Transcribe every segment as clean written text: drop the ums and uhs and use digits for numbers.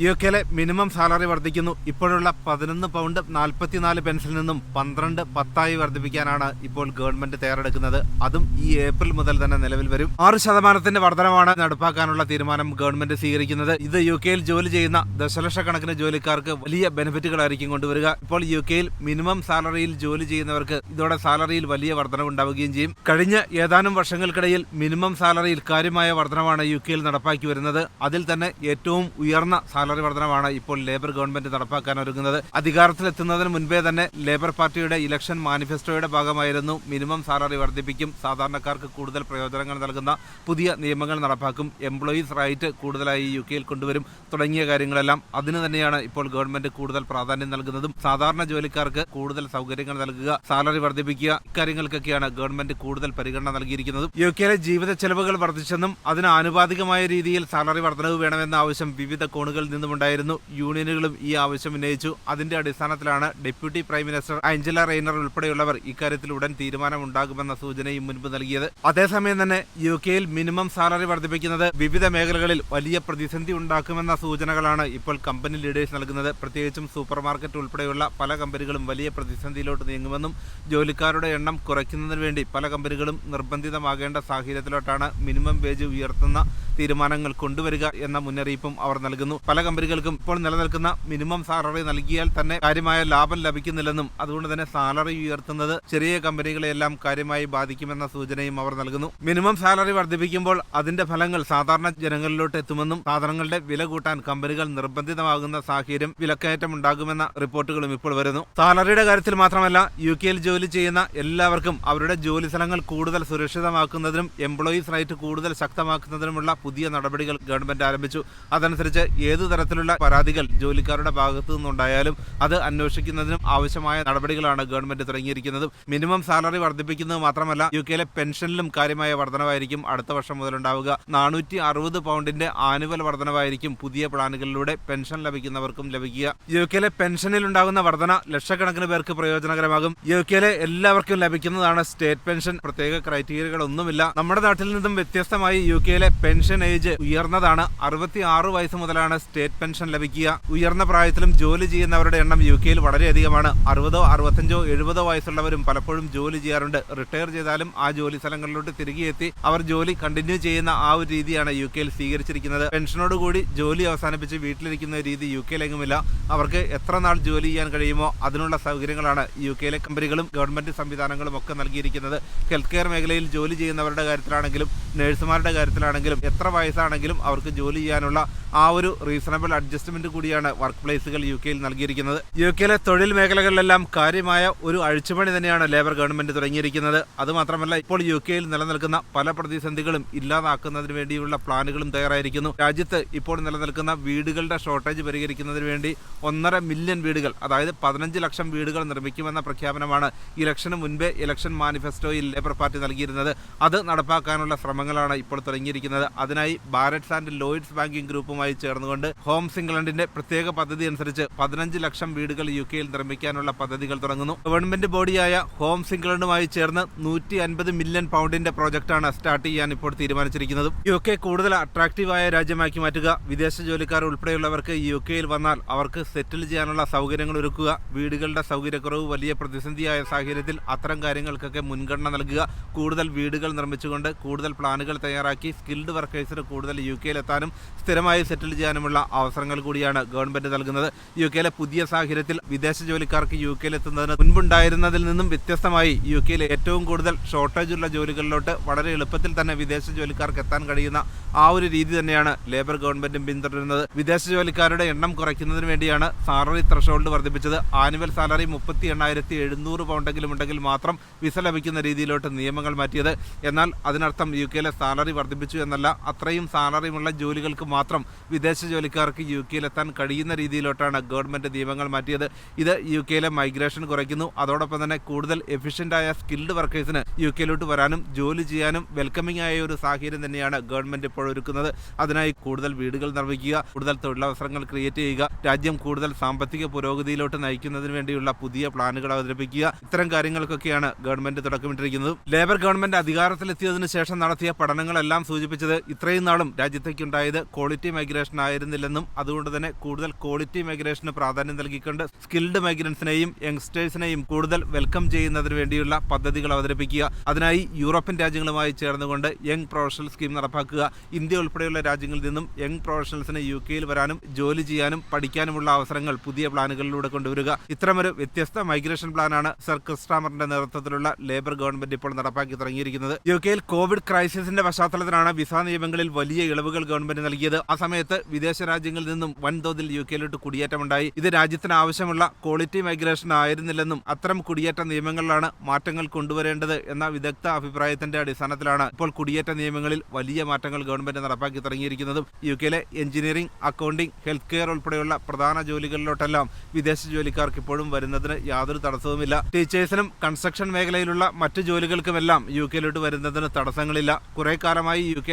യുകെയിലെ minimum salary വർദ്ധിക്കുന്നു. ഇപ്പോഴുള്ള 11 pound 44 pencil നിന്നും 12 10 വർദ്ധിപ്പിക്കാനാണ് ഇപ്പോൾ ഗവൺമെന്റ് തയ്യാറെടുക്കുന്നത്. അതും ഈ ഏപ്രിൽ മുതൽ തന്നെ നിലവിൽ വരും. 6% വർധനമാണ് നടപ്പാക്കാനുള്ള തീരുമാനം ഗവൺമെന്റ് സ്വീകരിക്കുന്നത്. ഇത് യുകെയിൽ ജോലി ചെയ്യുന്ന ദശലക്ഷക്കണക്കിന് ജോലിക്കാർക്ക് വലിയ ബെനിഫിറ്റുകളായിരിക്കും കൊണ്ടുവരിക. ഇപ്പോൾ യുകെയിൽ മിനിമം സാലറിയിൽ ജോലി ചെയ്യുന്നവർക്ക് ഇതോടെ സാലറിയിൽ വലിയ വർധനവുണ്ടാവുകയും ചെയ്യും. കഴിഞ്ഞ ഏതാനും വർഷങ്ങൾക്കിടയിൽ മിനിമം സാലറിയിൽ കാര്യമായ വർധനമാണ് യുകെയിൽ നടപ്പാക്കി വരുന്നത്. അതിൽ തന്നെ ഏറ്റവും ഉയർന്ന സാലറി വർധനമാണ് ഇപ്പോൾ ലേബർ ഗവൺമെന്റ് നടപ്പാക്കാൻ ഒരുങ്ങുന്നത്. അധികാരത്തിലെത്തുന്നതിന് മുൻപേ തന്നെ ലേബർ പാർട്ടിയുടെ ഇലക്ഷൻ മാനിഫെസ്റ്റോയുടെ ഭാഗമായിരുന്നു മിനിമം സാലറി വർദ്ധിപ്പിക്കും, സാധാരണക്കാർക്ക് കൂടുതൽ പ്രയോജനങ്ങൾ നൽകുന്ന പുതിയ നിയമങ്ങൾ നടപ്പാക്കും, എംപ്ലോയീസ് റൈറ്റ് കൂടുതലായി യുകെയിൽ കൊണ്ടുവരും തുടങ്ങിയ കാര്യങ്ങളെല്ലാം. അതിന് തന്നെയാണ് ഇപ്പോൾ ഗവൺമെന്റ് കൂടുതൽ പ്രാധാന്യം നൽകുന്നതും. സാധാരണ ജോലിക്കാർക്ക് കൂടുതൽ സൗകര്യങ്ങൾ നൽകുക, സാലറി വർദ്ധിപ്പിക്കുക, ഇക്കാര്യങ്ങൾക്കൊക്കെയാണ് ഗവൺമെന്റ് കൂടുതൽ പരിഗണന നൽകിയിരിക്കുന്നതും. യുകെയിലെ ജീവിത ചെലവുകൾ വർദ്ധിച്ചെന്നും അതിന് ആനുപാതികമായ രീതിയിൽ സാലറി വർധനവ് വേണമെന്ന ആവശ്യം വിവിധ കോണുകളിൽ നിന്നുമുണ്ടായിരുന്നു. യൂണിയനുകളും ഈ ആവശ്യം ഉന്നയിച്ചു. അതിന്റെ അടിസ്ഥാനത്തിലാണ് deputy prime minister Angela Reiner ഉൾപ്പെടെയുള്ളവർ ഇക്കാര്യത്തിൽ ഉടൻ തീരുമാനമുണ്ടാകുമെന്ന സൂചനയും മുൻപ് നൽകിയത്. അതേസമയം തന്നെ യുകെയിൽ മിനിമം സാലറി വർദ്ധിപ്പിക്കുന്നത് വിവിധ മേഖലകളിൽ വലിയ പ്രതിസന്ധി ഉണ്ടാക്കുമെന്ന സൂചനകളാണ് ഇപ്പോൾ കമ്പനി ലീഡേഴ്സ് നൽകുന്നത്. പ്രത്യേകിച്ചും സൂപ്പർ മാർക്കറ്റ് ഉൾപ്പെടെയുള്ള പല കമ്പനികളും വലിയ പ്രതിസന്ധിയിലോട്ട് നീങ്ങുമെന്നും ജോലിക്കാരുടെ എണ്ണം കുറയ്ക്കുന്നതിന് വേണ്ടി പല കമ്പനികളും നിർബന്ധിതമാകേണ്ട സാഹചര്യത്തിലോട്ടാണ് മിനിമം വേജ് ഉയർത്തുന്ന തീരുമാനങ്ങൾ കൊണ്ടുവരിക എന്ന മുന്നറിയിപ്പും അവർ നൽകുന്നു. പല കമ്പനികൾക്കും ഇപ്പോൾ നിലനിൽക്കുന്ന മിനിമം സാലറി നൽകിയാൽ തന്നെ കാര്യമായ ലാഭം ലഭിക്കുന്നില്ലെന്നും അതുകൊണ്ട് തന്നെ സാലറി ഉയർത്തുന്നത് ചെറിയ കമ്പനികളെയെല്ലാം കാര്യമായി ബാധിക്കുമെന്ന സൂചനയും അവർ നൽകുന്നു. മിനിമം സാലറി വർദ്ധിപ്പിക്കുമ്പോൾ അതിന്റെ ഫലങ്ങൾ സാധാരണ ജനങ്ങളിലോട്ട് എത്തുമെന്നും സാധനങ്ങളുടെ വില കൂട്ടാൻ കമ്പനികൾ നിർബന്ധിതമാകുന്ന സാഹചര്യം വിലക്കയറ്റം ഉണ്ടാകുമെന്ന റിപ്പോർട്ടുകളും ഇപ്പോൾ വരുന്നു. സാലറിയുടെ കാര്യത്തിൽ മാത്രമല്ല, യുകെയിൽ ജോലി ചെയ്യുന്ന എല്ലാവർക്കും അവരുടെ ജോലി സ്ഥലങ്ങൾ കൂടുതൽ സുരക്ഷിതമാക്കുന്നതിനും എംപ്ലോയീസ് റൈറ്റ് കൂടുതൽ ശക്തമാക്കുന്നതിനുമുള്ള പുതിയ നടപടികൾ ഗവൺമെന്റ് ആരംഭിച്ചു. അതനുസരിച്ച് ഏതു തരത്തിലുള്ള പരാതികൾ ജോലിക്കാരുടെ ഭാഗത്തു നിന്നുണ്ടായാലും അത് അന്വേഷിക്കുന്നതിനും ആവശ്യമായ നടപടികളാണ് ഗവൺമെന്റ് തുടങ്ങിയിരിക്കുന്നത്. മിനിമം സാലറി വർദ്ധിപ്പിക്കുന്നത് മാത്രമല്ല, യുകെയിലെ പെൻഷനിലും കാര്യമായ വർധനവായിരിക്കും അടുത്ത വർഷം മുതലുണ്ടാവുക. 460 പൗണ്ടിന്റെ ആനുവൽ വർധനവായിരിക്കും പുതിയ പ്ലാനുകളിലൂടെ പെൻഷൻ ലഭിക്കുന്നവർക്കും ലഭിക്കുക. യുകെയിലെ പെൻഷനിൽ ഉണ്ടാകുന്ന വർധന ലക്ഷക്കണക്കിന് പേർക്ക് പ്രയോജനകരമാകും. യുകെയിലെ എല്ലാവർക്കും ലഭിക്കുന്നതാണ് സ്റ്റേറ്റ് പെൻഷൻ. പ്രത്യേക ക്രൈറ്റീരിയകളൊന്നുമില്ല. നമ്മുടെ നാട്ടിൽ നിന്നും വ്യത്യസ്തമായി യുകെയിലെ പെൻഷൻ ഏജ് ഉയർന്നതാണ്. 66 വയസ്സ് മുതലാണ് സ്റ്റേറ്റ് പെൻഷൻ ലഭിക്കുക. ഉയർന്ന പ്രായത്തിലും ജോലി ചെയ്യുന്നവരുടെ എണ്ണം യുകെയിൽ വളരെയധികമാണ്. 60, 65, 70 വയസ്സുള്ളവരും പലപ്പോഴും ജോലി ചെയ്യാറുണ്ട്. റിട്ടയർ ചെയ്താലും ആ ജോലി സ്ഥലങ്ങളിലോട്ട് തിരികെ എത്തി അവർ ജോലി കണ്ടിന്യൂ ചെയ്യുന്ന ആ ഒരു രീതിയാണ് യുകെയിൽ സ്വീകരിച്ചിരിക്കുന്നത്. പെൻഷനോടുകൂടി ജോലി അവസാനിപ്പിച്ച് വീട്ടിലിരിക്കുന്ന രീതി യുകെയിലെങ്ങുമില്ല. അവർക്ക് എത്ര നാൾ ജോലി ചെയ്യാൻ കഴിയുമോ അതിനുള്ള സൗകര്യങ്ങളാണ് യുകെയിലെ കമ്പനികളും ഗവൺമെന്റ് സംവിധാനങ്ങളും ഒക്കെ നൽകിയിരിക്കുന്നത്. ഹെൽത്ത് കെയർ മേഖലയിൽ ജോലി ചെയ്യുന്നവരുടെ കാര്യത്തിലാണെങ്കിലും നഴ്സുമാരുടെ കാര്യത്തിലാണെങ്കിലും എത്ര വയസ്സാണെങ്കിലും അവർക്ക് ജോലി ചെയ്യാനുള്ള ആ ഒരു റീസണബിൾ അഡ്ജസ്റ്റ്മെന്റ് കൂടിയാണ് വർക്ക് പ്ലേസുകൾ യുകെയിൽ നൽകിയിരിക്കുന്നത്. യുകെയിലെ തൊഴിൽ മേഖലകളിലെല്ലാം കാര്യമായ ഒരു അഴിച്ചുപണി തന്നെയാണ് ലേബർ ഗവൺമെന്റ് തുടങ്ങിയിരിക്കുന്നത്. അതുമാത്രമല്ല, ഇപ്പോൾ യുകെയിൽ നിലനിൽക്കുന്ന പല പ്രതിസന്ധികളും ഇല്ലാതാക്കുന്നതിന് വേണ്ടിയുള്ള പ്ലാനുകളും തയ്യാറായിരിക്കുന്നു. രാജ്യത്ത് ഇപ്പോൾ നിലനിൽക്കുന്ന വീടുകളുടെ ഷോർട്ടേജ് പരിഹരിക്കുന്നതിന് വേണ്ടി 1.5 മില്യൺ വീടുകൾ, അതായത് 15 ലക്ഷം വീടുകൾ നിർമ്മിക്കുമെന്ന പ്രഖ്യാപനമാണ് ഇലക്ഷന് മുൻപേ ഇലക്ഷൻ മാനിഫെസ്റ്റോയിൽ ലേബർ പാർട്ടി നൽകിയിരുന്നത്. അത് നടപ്പാക്കാനുള്ള ശ്രമങ്ങളാണ് ഇപ്പോൾ തുടങ്ങിയിരിക്കുന്നത്. അതിനായി ബാരറ്റ്സ് ആൻഡ് ലോയിഡ്സ് ബാങ്കിംഗ് ഗ്രൂപ്പുമായി ചേർന്നുകൊണ്ട് ഹോംസ് ഇംഗ്ലണ്ടിന്റെ പ്രത്യേക പദ്ധതി അനുസരിച്ച് 15 ലക്ഷം വീടുകൾ യുകെയിൽ നിർമ്മിക്കാനുള്ള പദ്ധതികൾ തുടങ്ങുന്നു. ഗവൺമെന്റ് ബോഡിയായ ഹോംസ് ഇംഗ്ലണ്ടുമായി ചേർന്ന് 150 മില്യൺ പൗണ്ടിന്റെ പ്രോജക്റ്റാണ് സ്റ്റാർട്ട് ചെയ്യാൻ ഇപ്പോൾ തീരുമാനിച്ചിരിക്കുന്നത്. യുകെ കൂടുതൽ അട്രാക്റ്റീവായ രാജ്യമാക്കി മാറ്റുക, വിദേശ ജോലിക്കാർ ഉൾപ്പെടെയുള്ളവർക്ക് യുകെയിൽ വന്നാൽ അവർക്ക് സെറ്റിൽ ചെയ്യാനുള്ള സൗകര്യങ്ങൾ ഒരുക്കുക, വീടുകളുടെ സൗകര്യക്കുറവ് വലിയ പ്രതിസന്ധിയായ സാഹചര്യത്തിൽ അത്തരം കാര്യങ്ങൾക്കൊക്കെ മുൻഗണന നൽകുക, കൂടുതൽ വീടുകൾ നിർമ്മിച്ചുകൊണ്ട് കൂടുതൽ പ്ലാനുകൾ തയ്യാറാക്കി സ്കിൽഡ് വർക്കേഴ്സിന് കൂടുതൽ യുകെയിൽ എത്താനും സ്ഥിരമായി സെറ്റിൽ ചെയ്യാനുമുള്ള അവസരങ്ങൾ കൂടിയാണ് ഗവൺമെന്റ് നൽകുന്നത്. യുകെയിലെ പുതിയ സാഹചര്യത്തിൽ വിദേശ ജോലിക്കാർക്ക് യുകെയിൽ എത്തുന്നതിന് മുൻപുണ്ടായിരുന്നതിൽ നിന്നും വ്യത്യസ്തമായി യുകെയിൽ ഏറ്റവും കൂടുതൽ ഷോർട്ടേജ് ഉള്ള ജോലികളിലോട്ട് വളരെ എളുപ്പത്തിൽ തന്നെ വിദേശ ജോലിക്കാർക്ക് എത്താൻ കഴിയുന്ന ആ ഒരു രീതി തന്നെയാണ് ലേബർ ഗവൺമെന്റും പിന്തുടരുന്നത്. വിദേശ ജോലിക്കാരുടെ എണ്ണം കുറയ്ക്കുന്നതിന് വേണ്ടിയാണ് സാലറി ത്രഷോൾഡ് വർദ്ധിപ്പിച്ചത്. ആനുവൽ സാലറി 38,700 പൗണ്ടെങ്കിലും ഉണ്ടെങ്കിൽ മാത്രം വിസ ലഭിക്കുന്ന രീതിയിലോട്ട് നിയമങ്ങൾ മാറ്റിയത്. എന്നാൽ അതിനർത്ഥം യുകെയിലെ സാലറി വർദ്ധിപ്പിച്ചു എന്നല്ല, അത്രയും സാലറിയുമുള്ള ജോലികൾക്ക് മാത്രം വിദേശ ജോലിക്കാർക്ക് യുകെയിലെത്താൻ കഴിയുന്ന രീതിയിലോട്ടാണ് ഗവൺമെന്റ് നിയമങ്ങൾ മാറ്റിയത്. ഇത് യുകെയിലെ മൈഗ്രേഷൻ കുറയ്ക്കുന്നു. അതോടൊപ്പം തന്നെ കൂടുതൽ എഫിഷ്യന്റായ സ്കിൽഡ് വർക്കേഴ്സിന് യുകെയിലോട്ട് വരാനും ജോലി ചെയ്യാനും വെൽക്കമിംഗ് ആയ ഒരു സാഹചര്യം തന്നെയാണ് ഗവൺമെന്റ് ഇപ്പോൾ ഒരുക്കുന്നത്. അതിനായി കൂടുതൽ വീടുകൾ നിർമ്മിക്കുക, കൂടുതൽ തൊഴിലവസരങ്ങൾ ക്രിയേറ്റ് ചെയ്യുക, രാജ്യം കൂടുതൽ സാമ്പത്തിക പുരോഗതിയിലോട്ട് നയിക്കുന്നതിന് വേണ്ടിയുള്ള പുതിയ പ്ലാനുകൾ അവതരിപ്പിക്കുക, ഇത്തരം കാര്യങ്ങൾക്കൊക്കെയാണ് ഗവൺമെന്റ് തുടക്കമിട്ടിരിക്കുന്നത്. ലേബർ ഗവൺമെന്റ് അധികാരത്തിലെത്തിയതിനു ശേഷം നടത്തിയ പഠനങ്ങളെല്ലാം സൂചിപ്പിച്ചത് ഇത്രയും നാളും രാജ്യത്തേക്കുണ്ടായത് ക്വാളിറ്റി മൈഗ്രേഷൻ ആയിരുന്നില്ല ആയിരുന്നില്ലെന്നും അതുകൊണ്ട് തന്നെ കൂടുതൽ ക്വാളിറ്റി മൈഗ്രേഷന് പ്രാധാന്യം നൽകിക്കൊണ്ട് സ്കിൽഡ് മൈഗ്രൻസിനെയും യങ്സ്റ്റേഴ്സിനെയും കൂടുതൽ വെൽക്കം ചെയ്യുന്നതിന് വേണ്ടിയുള്ള പദ്ധതികൾ അവതരിപ്പിക്കുക. അതിനായി യൂറോപ്യൻ രാജ്യങ്ങളുമായി ചേർന്നുകൊണ്ട് യങ് പ്രൊഫഷണൽ സ്കീം നടപ്പാക്കുക. ഇന്ത്യ ഉൾപ്പെടെയുള്ള രാജ്യങ്ങളിൽ നിന്നും യങ് പ്രൊഫഷണൽസിന് UK വരാനും ജോലി ചെയ്യാനും പഠിക്കാനുമുള്ള അവസരങ്ങൾ പുതിയ പ്ലാനുകളിലൂടെ കൊണ്ടുവരിക. ഇത്തരമൊരു വ്യത്യസ്ത മൈഗ്രേഷൻ പ്ലാനാണ് സർ കീർ സ്റ്റാമറിന്റെ നേതൃത്വത്തിലുള്ള ലേബർ ഗവൺമെന്റ് ഇപ്പോൾ നടപ്പാക്കി തുടങ്ങിയിരിക്കുന്നത്. UK കോവിഡ് ക്രൈസിസിന്റെ പശ്ചാത്തലത്തിലാണ് വിസ നിയമങ്ങളിൽ വലിയ ഇളവുകൾ ഗവൺമെന്റ് നൽകിയത്. ആ സമയത്ത് വിദേശ രാജ്യങ്ങളിൽ നിന്നും വൻതോതിൽ UK കുടിയേറ്റമുണ്ടായി. ഇത് രാജ്യത്തിന് ആവശ്യമുള്ള ക്വാളിറ്റി മൈഗ്രേഷൻ ആയിരുന്നില്ലെന്നും അത്തരം കുടിയേറ്റ നിയമങ്ങളിലാണ് മാറ്റങ്ങൾ കൊണ്ടുവരേണ്ടത് എന്ന വിദഗ്ധ അഭിപ്രായത്തിന്റെ അടിസ്ഥാനത്തിലാണ് ഇപ്പോൾ കുടിയേറ്റ നിയമങ്ങളിൽ വലിയ മാറ്റങ്ങൾ ഗവൺമെന്റ് നടപ്പാക്കി തുടങ്ങിയിരിക്കുന്നതും. UK engineering, accounting, health care ഉൾപ്പെടെയുള്ള പ്രധാന ജോലികളിലോട്ടെല്ലാം വിദേശ ജോലിക്കാർക്ക് ഇപ്പോഴും വരുന്നതിന് യാതൊരു തടസ്സവുമില്ല. ടീച്ചേഴ്സിനും കൺസ്ട്രക്ഷൻ മേഖലയിലുള്ള മറ്റു ജോലികൾക്കുമെല്ലാം UK വരുന്നതിന് തടസ്സങ്ങളില്ല. കുറെ കാലമായി UK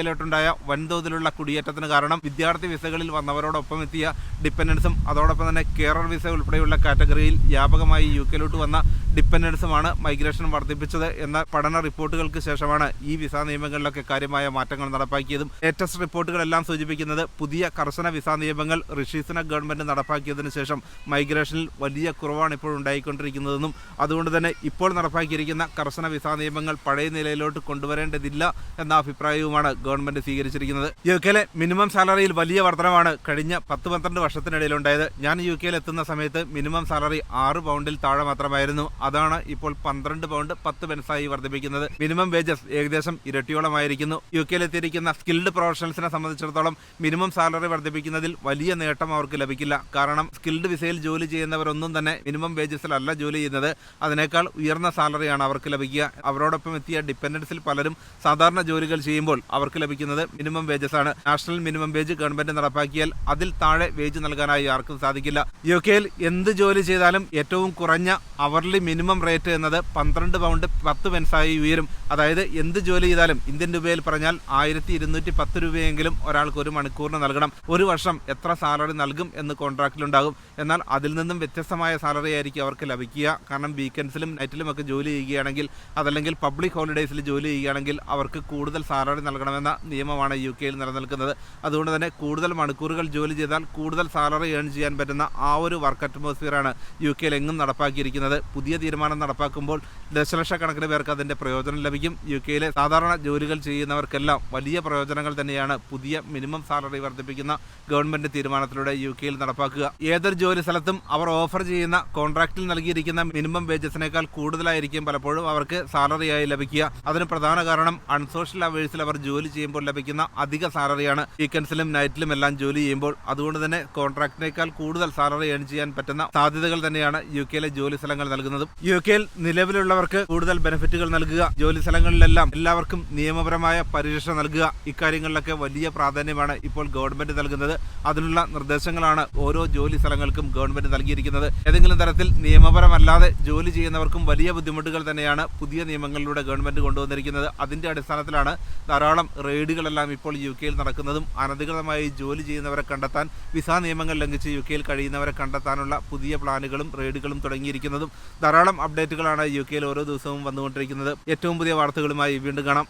വൻതോതിലുള്ള കുടിയേറ്റത്തിന് കാരണം വിദ്യാർത്ഥി വിസകളിൽ വന്നവരോടൊപ്പം എത്തിയ ഡിപ്പെൻഡൻസും അതോടൊപ്പം തന്നെ കെയറർ വിസ ഉൾപ്പെടെയുള്ള കാറ്റഗറിയിൽ വ്യാപകമായി UK വന്ന ഡിപ്പെൻഡൻസുമാണ് മൈഗ്രേഷൻ വർദ്ധിപ്പിച്ചത് എന്ന പഠന റിപ്പോർട്ടുകൾക്ക് ശേഷമാണ് ഈ വിസ നിയമങ്ങളിലൊക്കെ കാര്യമായ മാറ്റങ്ങൾ നടപ്പാക്കിയതും. ലേറ്റസ്റ്റ് റിപ്പോർട്ടുകളെല്ലാം സൂചിപ്പിക്കുന്നത് പുതിയ കർശന വിസ നിയമങ്ങൾ ഋഷി സുനക് ഗവൺമെന്റ് നടപ്പാക്കിയതിനു ശേഷം മൈഗ്രേഷനിൽ വലിയ കുറവാണ് ഇപ്പോൾ ഉണ്ടായിക്കൊണ്ടിരിക്കുന്നതെന്നും അതുകൊണ്ട് തന്നെ ഇപ്പോൾ നടപ്പാക്കിയിരിക്കുന്ന കർശന വിസ നിയമങ്ങൾ പഴയ നിലയിലോട്ട് കൊണ്ടുവരേണ്ടതില്ല എന്ന അഭിപ്രായവുമാണ് ഗവൺമെന്റ് സ്വീകരിച്ചിരിക്കുന്നത്. UK മിനിമം സാലറിയിൽ വലിയ വർധനമാണ് കഴിഞ്ഞ 10-12 വർഷത്തിനിടയിലുണ്ടായത്. ഞാൻ UK എത്തുന്ന സമയത്ത് മിനിമം സാലറി 6 പൗണ്ടിൽ താഴെ മാത്രമായിരുന്നു. അതാണ് ഇപ്പോൾ 12 പൗണ്ട് 10 പെൻസായി വർദ്ധിപ്പിക്കുന്നത്. മിനിമം വേജസ് ഏകദേശം ഇരട്ടിയോളമായിരിക്കുന്നു. UK എത്തിയിരിക്കുന്ന സ്കിൽഡ് പ്രൊഫഷണൽസിനെ സംബന്ധിച്ചിടത്തോളം മിനിമം സാലറി വർദ്ധിപ്പിക്കുന്നതിൽ വലിയ നേട്ടം അവർക്ക് ലഭിക്കില്ല. കാരണം സ്കിൽഡ് വിസയിൽ ജോലി ചെയ്യുന്നവരൊന്നും തന്നെ മിനിമം വേജസിലല്ല ജോലി ചെയ്യുന്നത്. അതിനേക്കാൾ ഉയർന്ന സാലറിയാണ് അവർക്ക് ലഭിക്കുക. അവരോടൊപ്പം എത്തിയ ഡിപ്പെൻഡൻസിൽ പലരും സാധാരണ ജോലികൾ ചെയ്യുമ്പോൾ അവർക്ക് ലഭിക്കുന്നത് മിനിമം വേജസ് ആണ്. നാഷണൽ മിനിമം വേജ് ഗവൺമെന്റ് നടപ്പാക്കിയാൽ അതിൽ താഴെ വേജ് നൽകാനായി ആർക്കും സാധിക്കില്ല. UK എന്ത് ജോലി ചെയ്താലും ഏറ്റവും കുറഞ്ഞ അവർലി മിനിമം റേറ്റ് എന്നത് 12 പൗണ്ട് 10 പെൻസായി ഉയരും. അതായത് എന്ത് ജോലി ചെയ്താലും ഇന്ത്യൻ രൂപയിൽ പറഞ്ഞാൽ 1210 രൂപയെങ്കിലും ഒരാൾക്ക് ഒരു മണിക്കൂറിന് നൽകണം. ഒരു വർഷം എത്ര സാലറി നൽകും എന്ന് കോൺട്രാക്റ്റിലുണ്ടാകും. എന്നാൽ അതിൽ നിന്നും വ്യത്യസ്തമായ സാലറി ആയിരിക്കും അവർക്ക് ലഭിക്കുക. കാരണം വീക്കെൻഡ്സിലും നൈറ്റിലും ഒക്കെ ജോലി ചെയ്യുകയാണെങ്കിൽ അതല്ലെങ്കിൽ പബ്ലിക് ഹോളിഡേയ്സിൽ ജോലി ചെയ്യുകയാണെങ്കിൽ അവർക്ക് കൂടുതൽ സാലറി നൽകണമെന്ന നിയമമാണ് UK നിലനിൽക്കുന്നത്. അതുകൊണ്ട് തന്നെ കൂടുതൽ മണിക്കൂറുകൾ ജോലി ചെയ്താൽ കൂടുതൽ സാലറി ഏൺ ചെയ്യാൻ പറ്റുന്ന ആ ഒരു വർക്ക് അറ്റ്മോസ്ഫിയറാണ് UK എങ്ങും നടപ്പാക്കിയിരിക്കുന്നത്. പുതിയ തീരുമാനം നടപ്പാക്കുമ്പോൾ ദശലക്ഷക്കണക്കിന് പേർക്ക് അതിന്റെ പ്രയോജനം ലഭിക്കും. UK സാധാരണ ജോലികൾ ചെയ്യുന്നവർക്കെല്ലാം വലിയ പ്രയോജനങ്ങൾ തന്നെയാണ് പുതിയ മിനിമം സാലറി വർദ്ധിപ്പിക്കുന്ന ഗവൺമെന്റ് തീരുമാനത്തിലൂടെ UK നടപ്പാക്കുക. ഏതൊരു ജോലി സ്ഥലത്തും അവർ ഓഫർ ചെയ്യുന്ന കോൺട്രാക്റ്റിൽ നൽകിയിരിക്കുന്ന മിനിമം വേജസിനേക്കാൾ കൂടുതലായിരിക്കും പലപ്പോഴും അവർക്ക് സാലറിയായി ലഭിക്കുക. അതിന് പ്രധാന കാരണം അൺസോഷ്യൽ അവേഴ്സിൽ അവർ ജോലി ചെയ്യുമ്പോൾ ലഭിക്കുന്ന അധിക സാലറിയാണ്. വീക്കെൻഡ്സിലും നൈറ്റിലും എല്ലാം ജോലി ചെയ്യുമ്പോൾ അതുകൊണ്ട് തന്നെ കോൺട്രാക്റ്റിനേക്കാൾ കൂടുതൽ സാലറി ഏൺ ചെയ്യാൻ പറ്റുന്ന സാധ്യതകൾ തന്നെയാണ് UK ജോലി സ്ഥലങ്ങൾ നൽകുന്നത്. UK നിലവിലുള്ളവർക്ക് കൂടുതൽ ബെനിഫിറ്റുകൾ നൽകുക, ജോലി സ്ഥലങ്ങളിലെല്ലാം എല്ലാവർക്കും നിയമപരമായ പരിരക്ഷ നൽകുക, ഇക്കാര്യങ്ങളിലൊക്കെ വലിയ പ്രാധാന്യമാണ് ഇപ്പോൾ ഗവൺമെന്റ് നൽകുന്നത്. അതിനുള്ള നിർദ്ദേശങ്ങളാണ് ഓരോ ജോലി സ്ഥലങ്ങൾക്കും ഗവൺമെന്റ് നൽകിയിരിക്കുന്നത്. ഏതെങ്കിലും തരത്തിൽ നിയമപരമല്ലാതെ ജോലി ചെയ്യുന്നവർക്കും വലിയ ബുദ്ധിമുട്ടുകൾ തന്നെയാണ് പുതിയ നിയമങ്ങളിലൂടെ ഗവൺമെന്റ് കൊണ്ടുവന്നിരിക്കുന്നത്. അതിന്റെ അടിസ്ഥാനത്തിലാണ് ധാരാളം റെയ്ഡുകളെല്ലാം ഇപ്പോൾ UK നടക്കുന്നതും അനധികൃതമായി ജോലി ചെയ്യുന്നവരെ കണ്ടെത്താൻ, വിസ നിയമങ്ങൾ ലംഘിച്ച് UK കഴിയുന്നവരെ കണ്ടെത്താനുള്ള പുതിയ പ്ലാനുകളും റെയ്ഡുകളും തുടങ്ങിയിരിക്കുന്നതും. ധാരാളം അപ്ഡേറ്റുകളാണ് UK ഓരോ ദിവസവും വന്നുകൊണ്ടിരിക്കുന്നത്. ഏറ്റവും പുതിയ വാർത്തകളുമായി വീണ്ടും കാണാം.